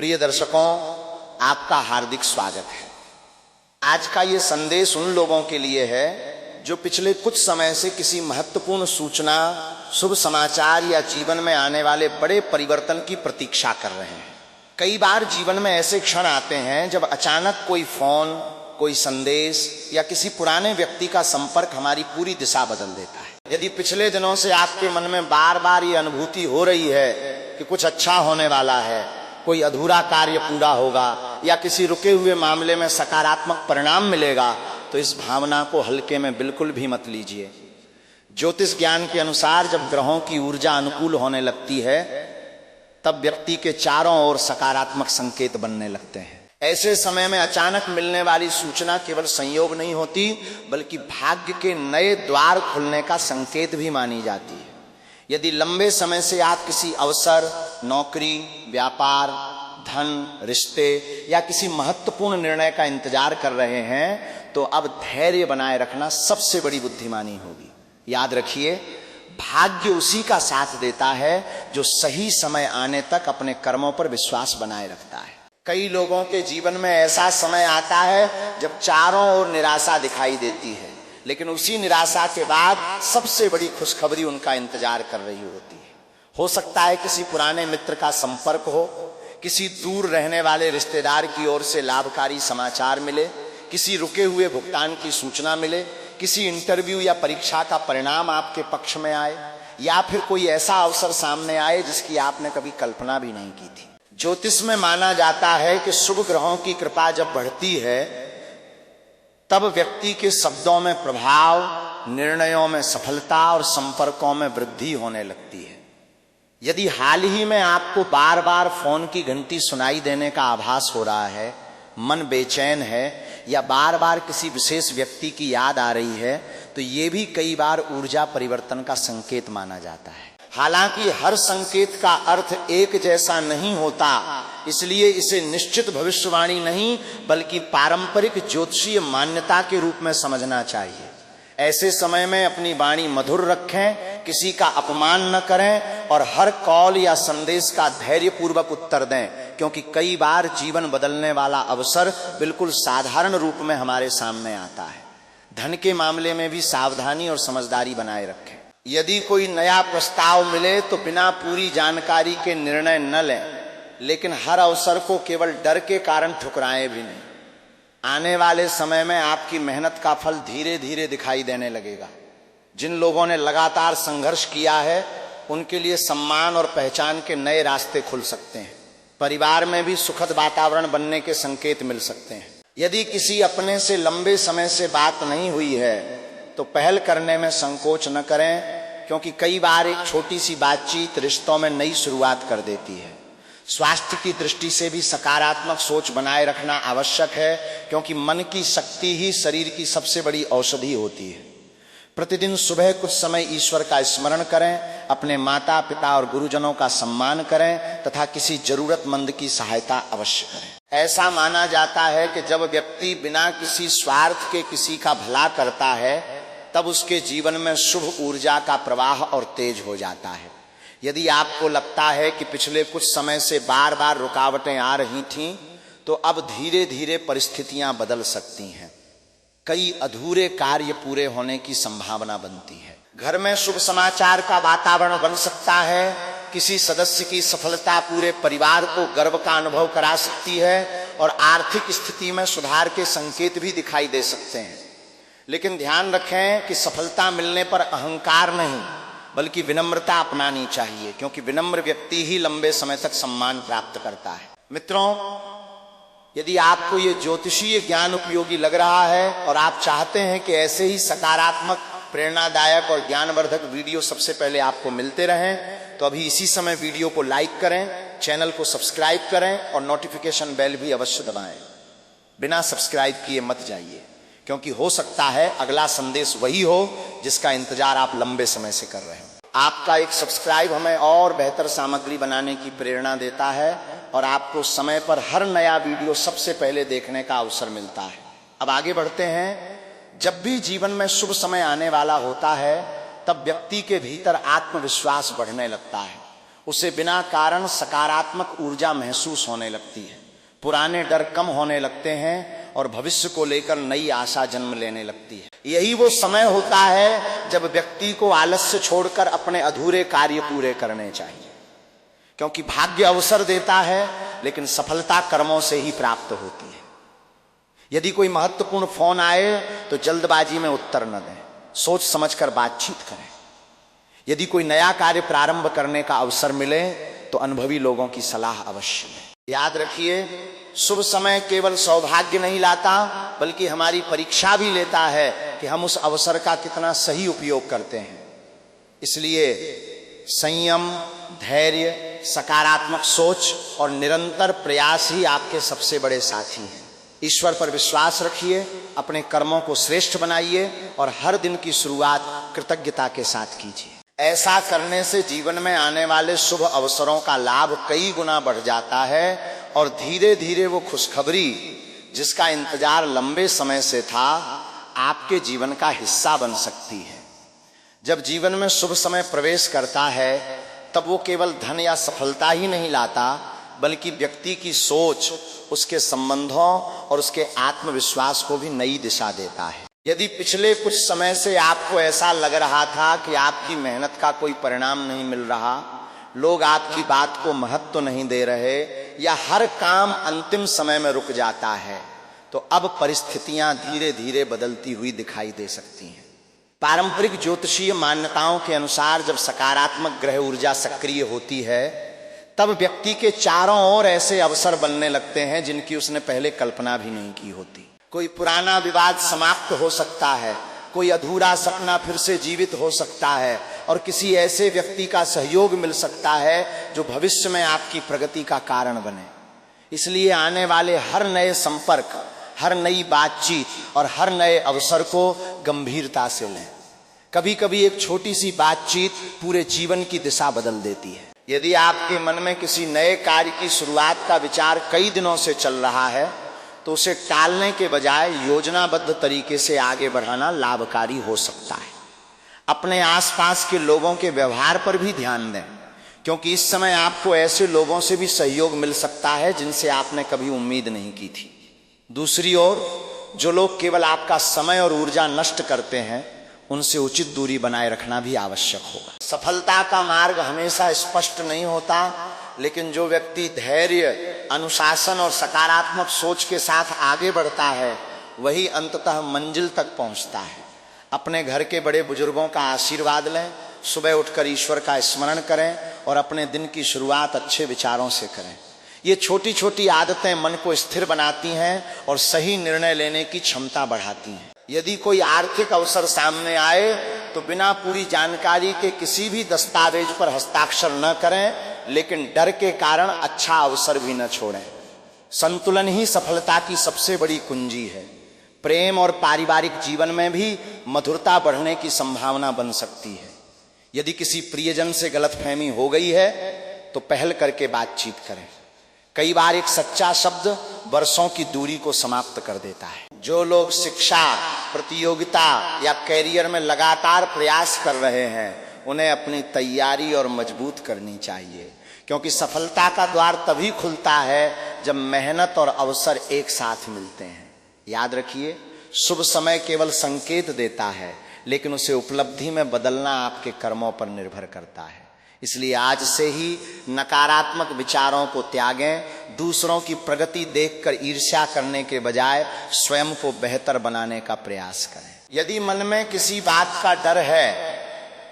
प्रिय दर्शकों, आपका हार्दिक स्वागत है। आज का ये संदेश उन लोगों के लिए है जो पिछले कुछ समय से किसी महत्वपूर्ण सूचना, शुभ समाचार या जीवन में आने वाले बड़े परिवर्तन की प्रतीक्षा कर रहे हैं। कई बार जीवन में ऐसे क्षण आते हैं जब अचानक कोई फोन, कोई संदेश या किसी पुराने व्यक्ति का संपर्क हमारी पूरी दिशा बदल देता है। यदि पिछले दिनों से आपके मन में बार बार ये अनुभूति हो रही है कि कुछ अच्छा होने वाला है, कोई अधूरा कार्य पूरा होगा या किसी रुके हुए मामले में सकारात्मक परिणाम मिलेगा, तो इस भावना को हल्के में बिल्कुल भी मत लीजिए। ज्योतिष ज्ञान के अनुसार जब ग्रहों की ऊर्जा अनुकूल होने लगती है तब व्यक्ति के चारों ओर सकारात्मक संकेत बनने लगते हैं। ऐसे समय में अचानक मिलने वाली सूचना केवल संयोग नहीं होती, बल्कि भाग्य के नए द्वार खुलने का संकेत भी मानी जाती है। यदि लंबे समय से आप किसी अवसर, नौकरी, व्यापार, धन, रिश्ते या किसी महत्वपूर्ण निर्णय का इंतजार कर रहे हैं, तो अब धैर्य बनाए रखना सबसे बड़ी बुद्धिमानी होगी। याद रखिए, भाग्य उसी का साथ देता है जो सही समय आने तक अपने कर्मों पर विश्वास बनाए रखता है। कई लोगों के जीवन में ऐसा समय आता है जब चारों ओर निराशा दिखाई देती है, लेकिन उसी निराशा के बाद सबसे बड़ी खुशखबरी उनका इंतजार कर रही होती है। हो सकता है किसी पुराने मित्र का संपर्क हो, किसी दूर रहने वाले रिश्तेदार की ओर से लाभकारी समाचार मिले, किसी रुके हुए भुगतान की सूचना मिले, किसी इंटरव्यू या परीक्षा का परिणाम आपके पक्ष में आए, या फिर कोई ऐसा अवसर सामने आए जिसकी आपने कभी कल्पना भी नहीं की थी। ज्योतिष में माना जाता है कि शुभ ग्रहों की कृपा जब बढ़ती है तब व्यक्ति के शब्दों में प्रभाव, निर्णयों में सफलता और संपर्कों में वृद्धि होने लगती है। यदि हाल ही में आपको बार बार फोन की घंटी सुनाई देने का आभास हो रहा है, मन बेचैन है या बार बार किसी विशेष व्यक्ति की याद आ रही है, तो ये भी कई बार ऊर्जा परिवर्तन का संकेत माना जाता है। हालांकि हर संकेत का अर्थ एक जैसा नहीं होता, इसलिए इसे निश्चित भविष्यवाणी नहीं बल्कि पारंपरिक ज्योतिषीय मान्यता के रूप में समझना चाहिए। ऐसे समय में अपनी वाणी मधुर रखें, किसी का अपमान न करें और हर कॉल या संदेश का धैर्यपूर्वक उत्तर दें, क्योंकि कई बार जीवन बदलने वाला अवसर बिल्कुल साधारण रूप में हमारे सामने आता है। धन के मामले में भी सावधानी और समझदारी बनाए रखें। यदि कोई नया प्रस्ताव मिले तो बिना पूरी जानकारी के निर्णय न लें, लेकिन हर अवसर को केवल डर के कारण ठुकराएं भी नहीं। आने वाले समय में आपकी मेहनत का फल धीरे धीरे दिखाई देने लगेगा। जिन लोगों ने लगातार संघर्ष किया है उनके लिए सम्मान और पहचान के नए रास्ते खुल सकते हैं। परिवार में भी सुखद वातावरण बनने के संकेत मिल सकते हैं। यदि किसी अपने से लंबे समय से बात नहीं हुई है तो पहल करने में संकोच न करें, क्योंकि कई बार एक छोटी सी बातचीत रिश्तों में नई शुरुआत कर देती है। स्वास्थ्य की दृष्टि से भी सकारात्मक सोच बनाए रखना आवश्यक है, क्योंकि मन की शक्ति ही शरीर की सबसे बड़ी औषधि होती है। प्रतिदिन सुबह कुछ समय ईश्वर का स्मरण करें, अपने माता पिता और गुरुजनों का सम्मान करें तथा किसी जरूरतमंद की सहायता अवश्य करें। ऐसा माना जाता है कि जब व्यक्ति बिना किसी स्वार्थ के किसी का भला करता है तब उसके जीवन में शुभ ऊर्जा का प्रवाह और तेज हो जाता है। यदि आपको लगता है कि पिछले कुछ समय से बार बार रुकावटें आ रही थीं, तो अब धीरे धीरे परिस्थितियां बदल सकती हैं। कई अधूरे कार्य पूरे होने की संभावना बनती है। घर में शुभ समाचार का वातावरण बन सकता है। किसी सदस्य की सफलता पूरे परिवार को गर्व का अनुभव करा सकती है और आर्थिक स्थिति में सुधार के संकेत भी दिखाई दे सकते हैं। लेकिन ध्यान रखें कि सफलता मिलने पर अहंकार नहीं बल्कि विनम्रता अपनानी चाहिए, क्योंकि विनम्र व्यक्ति ही लंबे समय तक सम्मान प्राप्त करता है। मित्रों, यदि आपको ये ज्योतिषीय ज्ञान उपयोगी लग रहा है और आप चाहते हैं कि ऐसे ही सकारात्मक, प्रेरणादायक और ज्ञानवर्धक वीडियो सबसे पहले आपको मिलते रहें, तो अभी इसी समय वीडियो को लाइक करें, चैनल को सब्सक्राइब करें और नोटिफिकेशन बेल भी अवश्य दबाएं। बिना सब्सक्राइब किए मत जाइए, क्योंकि हो सकता है अगला संदेश वही हो जिसका इंतजार आप लंबे समय से कर रहे हो। आपका एक सब्सक्राइब हमें और बेहतर सामग्री बनाने की प्रेरणा देता है और आपको समय पर हर नया वीडियो सबसे पहले देखने का अवसर मिलता है। अब आगे बढ़ते हैं। जब भी जीवन में शुभ समय आने वाला होता है तब व्यक्ति के भीतर आत्मविश्वास बढ़ने लगता है। उसे बिना कारण सकारात्मक ऊर्जा महसूस होने लगती है, पुराने डर कम होने लगते हैं और भविष्य को लेकर नई आशा जन्म लेने लगती है। यही वो समय होता है जब व्यक्ति को आलस्य छोड़कर अपने अधूरे कार्य पूरे करने चाहिए, क्योंकि भाग्य अवसर देता है लेकिन सफलता कर्मों से ही प्राप्त होती है। यदि कोई महत्वपूर्ण फोन आए तो जल्दबाजी में उत्तर न दें, सोच समझकर बातचीत करें। यदि कोई नया कार्य प्रारंभ करने का अवसर मिले तो अनुभवी लोगों की सलाह अवश्य लें। याद रखिए, शुभ समय केवल सौभाग्य नहीं लाता बल्कि हमारी परीक्षा भी लेता है कि हम उस अवसर का कितना सही उपयोग करते हैं। इसलिए संयम, धैर्य, सकारात्मक सोच और निरंतर प्रयास ही आपके सबसे बड़े साथी हैं। ईश्वर पर विश्वास रखिए, अपने कर्मों को श्रेष्ठ बनाइए और हर दिन की शुरुआत कृतज्ञता के साथ कीजिए। ऐसा करने से जीवन में आने वाले शुभ अवसरों का लाभ कई गुना बढ़ जाता है और धीरे धीरे वो खुशखबरी जिसका इंतजार लंबे समय से था आपके जीवन का हिस्सा बन सकती है। जब जीवन में शुभ समय प्रवेश करता है तब वो केवल धन या सफलता ही नहीं लाता बल्कि व्यक्ति की सोच, उसके संबंधों और उसके आत्मविश्वास को भी नई दिशा देता है। यदि पिछले कुछ समय से आपको ऐसा लग रहा था कि आपकी मेहनत का कोई परिणाम नहीं मिल रहा, लोग आपकी बात को महत्व नहीं दे रहे या हर काम अंतिम समय में रुक जाता है, तो अब परिस्थितियां धीरे धीरे बदलती हुई दिखाई दे सकती हैं। पारंपरिक ज्योतिषीय मान्यताओं के अनुसार जब सकारात्मक ग्रह ऊर्जा सक्रिय होती है तब व्यक्ति के चारों ओर ऐसे अवसर बनने लगते हैं जिनकी उसने पहले कल्पना भी नहीं की होती। कोई पुराना विवाद समाप्त हो सकता है, कोई अधूरा सपना फिर से जीवित हो सकता है और किसी ऐसे व्यक्ति का सहयोग मिल सकता है जो भविष्य में आपकी प्रगति का कारण बने। इसलिए आने वाले हर नए संपर्क, हर नई बातचीत और हर नए अवसर को गंभीरता से लें। कभी कभी एक छोटी सी बातचीत पूरे जीवन की दिशा बदल देती है। यदि आपके मन में किसी नए कार्य की शुरुआत का विचार कई दिनों से चल रहा है तो उसे टालने के बजाय योजनाबद्ध तरीके से आगे बढ़ाना लाभकारी हो सकता है। अपने आसपास के लोगों के व्यवहार पर भी ध्यान दें, क्योंकि इस समय आपको ऐसे लोगों से भी सहयोग मिल सकता है जिनसे आपने कभी उम्मीद नहीं की थी। दूसरी ओर जो लोग केवल आपका समय और ऊर्जा नष्ट करते हैं उनसे उचित दूरी बनाए रखना भी आवश्यक होगा। सफलता का मार्ग हमेशा स्पष्ट नहीं होता, लेकिन जो व्यक्ति धैर्य, अनुशासन और सकारात्मक सोच के साथ आगे बढ़ता है वही अंततः मंजिल तक पहुंचता है। अपने घर के बड़े बुजुर्गों का आशीर्वाद लें, सुबह उठकर ईश्वर का स्मरण करें और अपने दिन की शुरुआत अच्छे विचारों से करें। ये छोटी छोटी आदतें मन को स्थिर बनाती हैं और सही निर्णय लेने की क्षमता बढ़ाती हैं। यदि कोई आर्थिक अवसर सामने आए तो बिना पूरी जानकारी के किसी भी दस्तावेज पर हस्ताक्षर न करें, लेकिन डर के कारण अच्छा अवसर भी न छोड़ें। संतुलन ही सफलता की सबसे बड़ी कुंजी है। प्रेम और पारिवारिक जीवन में भी मधुरता बढ़ने की संभावना बन सकती है। यदि किसी प्रियजन से गलतफहमी हो गई है तो पहल करके बातचीत करें। कई बार एक सच्चा शब्द वर्षों की दूरी को समाप्त कर देता है। जो लोग शिक्षा, प्रतियोगिता या कैरियर में लगातार प्रयास कर रहे हैं उन्हें अपनी तैयारी और मजबूत करनी चाहिए, क्योंकि सफलता का द्वार तभी खुलता है जब मेहनत और अवसर एक साथ मिलते हैं। याद रखिए, शुभ समय केवल संकेत देता है, लेकिन उसे उपलब्धि में बदलना आपके कर्मों पर निर्भर करता है। इसलिए आज से ही नकारात्मक विचारों को त्यागें। दूसरों की प्रगति देखकर ईर्ष्या करने के बजाय स्वयं को बेहतर बनाने का प्रयास करें। यदि मन में किसी बात का डर है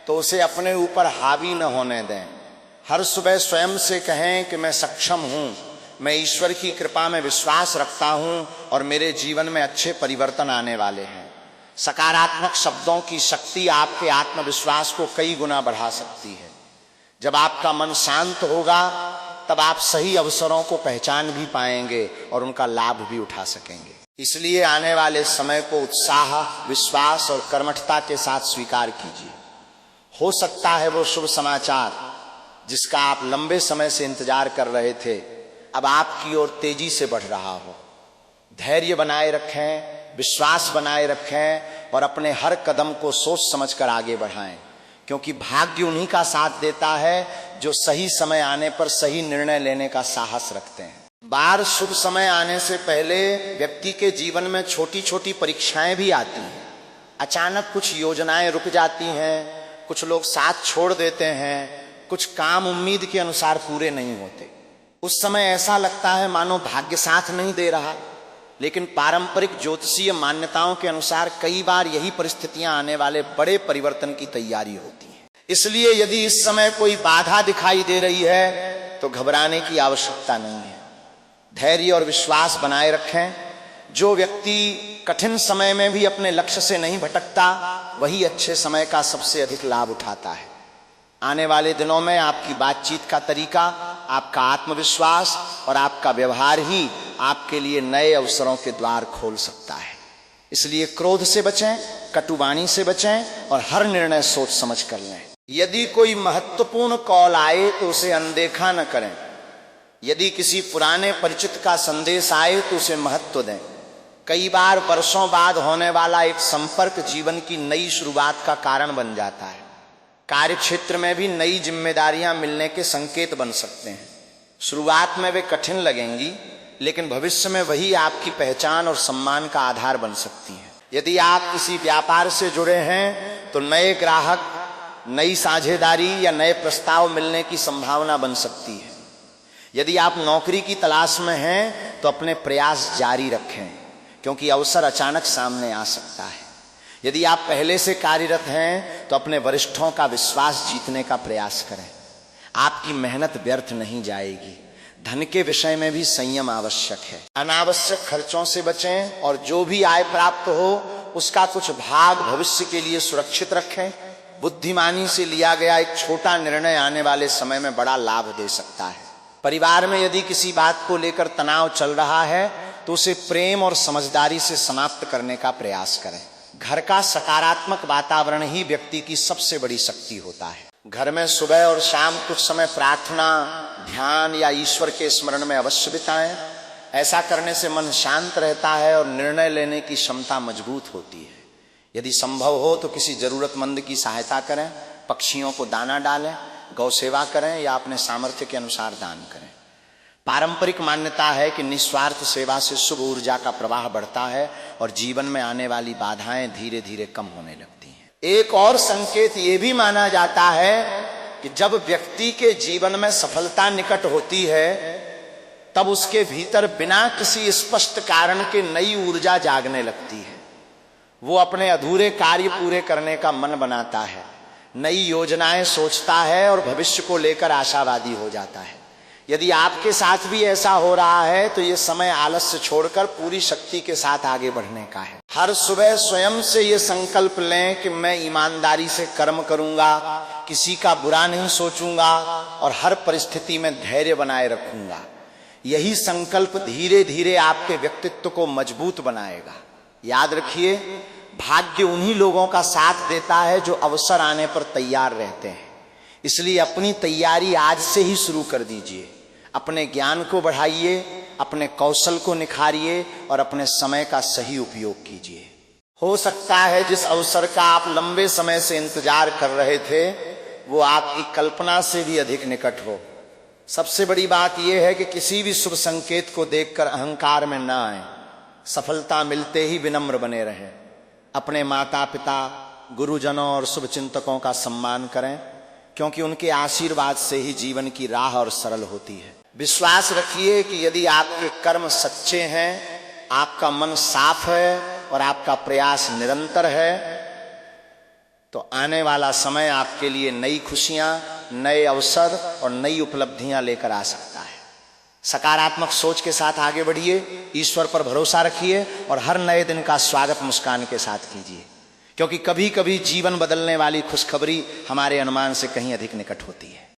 तो उसे अपने ऊपर हावी न होने दें। हर सुबह स्वयं से कहें कि मैं सक्षम हूँ, मैं ईश्वर की कृपा में विश्वास रखता हूँ और मेरे जीवन में अच्छे परिवर्तन आने वाले हैं। सकारात्मक शब्दों की शक्ति आपके आत्मविश्वास को कई गुना बढ़ा सकती है। जब आपका मन शांत होगा तब आप सही अवसरों को पहचान भी पाएंगे और उनका लाभ भी उठा सकेंगे। इसलिए आने वाले समय को उत्साह, विश्वास और कर्मठता के साथ स्वीकार कीजिए। हो सकता है वो शुभ समाचार जिसका आप लंबे समय से इंतजार कर रहे थे अब आपकी ओर तेजी से बढ़ रहा हो। धैर्य बनाए रखें, विश्वास बनाए रखें और अपने हर कदम को सोच समझकर आगे बढ़ाएं, क्योंकि भाग्य उन्हीं का साथ देता है जो सही समय आने पर सही निर्णय लेने का साहस रखते हैं। बार शुभ समय आने से पहले व्यक्ति के जीवन में छोटी छोटी परीक्षाएं भी आती हैं। अचानक कुछ योजनाएं रुक जाती हैं, कुछ लोग साथ छोड़ देते हैं, कुछ काम उम्मीद के अनुसार पूरे नहीं होते। उस समय ऐसा लगता है मानो भाग्य साथ नहीं दे रहा, लेकिन पारंपरिक ज्योतिषीय मान्यताओं के अनुसार कई बार यही परिस्थितियां आने वाले बड़े परिवर्तन की तैयारी होती है। इसलिए यदि इस समय कोई बाधा दिखाई दे रही है तो घबराने की आवश्यकता नहीं है। धैर्य और विश्वास बनाए रखें। जो व्यक्ति कठिन समय में भी अपने लक्ष्य से नहीं भटकता, वही अच्छे समय का सबसे अधिक लाभ उठाता है। आने वाले दिनों में आपकी बातचीत का तरीका, आपका आत्मविश्वास और आपका व्यवहार ही आपके लिए नए अवसरों के द्वार खोल सकता है। इसलिए क्रोध से बचें, कटुवाणी से बचें और हर निर्णय सोच समझ कर लें। यदि कोई महत्वपूर्ण कॉल आए तो उसे अनदेखा न करें। यदि किसी पुराने परिचित का संदेश आए तो उसे महत्व दें। कई बार वर्षों बाद होने वाला एक संपर्क जीवन की नई शुरुआत का कारण बन जाता है। कार्य क्षेत्र में भी नई जिम्मेदारियां मिलने के संकेत बन सकते हैं। शुरुआत में वे कठिन लगेंगी, लेकिन भविष्य में वही आपकी पहचान और सम्मान का आधार बन सकती हैं। यदि आप किसी व्यापार से जुड़े हैं तो नए ग्राहक, नई साझेदारी या नए प्रस्ताव मिलने की संभावना बन सकती है। यदि आप नौकरी की तलाश में हैं तो अपने प्रयास जारी रखें, क्योंकि अवसर अचानक सामने आ सकता है। यदि आप पहले से कार्यरत हैं तो अपने वरिष्ठों का विश्वास जीतने का प्रयास करें। आपकी मेहनत व्यर्थ नहीं जाएगी। धन के विषय में भी संयम आवश्यक है। अनावश्यक खर्चों से बचें और जो भी आय प्राप्त हो उसका कुछ भाग भविष्य के लिए सुरक्षित रखें। बुद्धिमानी से लिया गया एक छोटा निर्णय आने वाले समय में बड़ा लाभ दे सकता है। परिवार में यदि किसी बात को लेकर तनाव चल रहा है तो उसे प्रेम और समझदारी से समाप्त करने का प्रयास करें। घर का सकारात्मक वातावरण ही व्यक्ति की सबसे बड़ी शक्ति होता है। घर में सुबह और शाम कुछ समय प्रार्थना, ध्यान या ईश्वर के स्मरण में अवश्य बिताएं। ऐसा करने से मन शांत रहता है और निर्णय लेने की क्षमता मजबूत होती है। यदि संभव हो तो किसी जरूरतमंद की सहायता करें, पक्षियों को दाना डालें, गौ सेवा करें या अपने सामर्थ्य के अनुसार दान करें। पारंपरिक मान्यता है कि निस्वार्थ सेवा से शुभ ऊर्जा का प्रवाह बढ़ता है और जीवन में आने वाली बाधाएं धीरे धीरे कम होने लगती हैं। एक और संकेत ये भी माना जाता है कि जब व्यक्ति के जीवन में सफलता निकट होती है तब उसके भीतर बिना किसी स्पष्ट कारण के नई ऊर्जा जागने लगती है। वो अपने अधूरे कार्य पूरे करने का मन बनाता है, नई योजनाएं सोचता है और भविष्य को लेकर आशावादी हो जाता है। यदि आपके साथ भी ऐसा हो रहा है तो ये समय आलस्य छोड़कर पूरी शक्ति के साथ आगे बढ़ने का है। हर सुबह स्वयं से ये संकल्प लें कि मैं ईमानदारी से कर्म करूंगा, किसी का बुरा नहीं सोचूंगा और हर परिस्थिति में धैर्य बनाए रखूंगा। यही संकल्प धीरे धीरे आपके व्यक्तित्व को मजबूत बनाएगा। याद रखिए, भाग्य उन्हीं लोगों का साथ देता है जो अवसर आने पर तैयार रहते हैं। इसलिए अपनी तैयारी आज से ही शुरू कर दीजिए। अपने ज्ञान को बढ़ाइए, अपने कौशल को निखारिए और अपने समय का सही उपयोग कीजिए। हो सकता है जिस अवसर का आप लंबे समय से इंतजार कर रहे थे वो आपकी कल्पना से भी अधिक निकट हो। सबसे बड़ी बात यह है कि किसी भी शुभ संकेत को देखकर अहंकार में न आए। सफलता मिलते ही विनम्र बने रहें। अपने माता पिता, गुरुजनों और शुभ चिंतकों का सम्मान करें, क्योंकि उनके आशीर्वाद से ही जीवन की राह और सरल होती है। विश्वास रखिए कि यदि आपके कर्म सच्चे हैं, आपका मन साफ है और आपका प्रयास निरंतर है तो आने वाला समय आपके लिए नई खुशियां, नए अवसर और नई उपलब्धियां लेकर आ सकता है। सकारात्मक सोच के साथ आगे बढ़िए, ईश्वर पर भरोसा रखिए और हर नए दिन का स्वागत मुस्कान के साथ कीजिए, क्योंकि कभी कभी जीवन बदलने वाली खुशखबरी हमारे अनुमान से कहीं अधिक निकट होती है।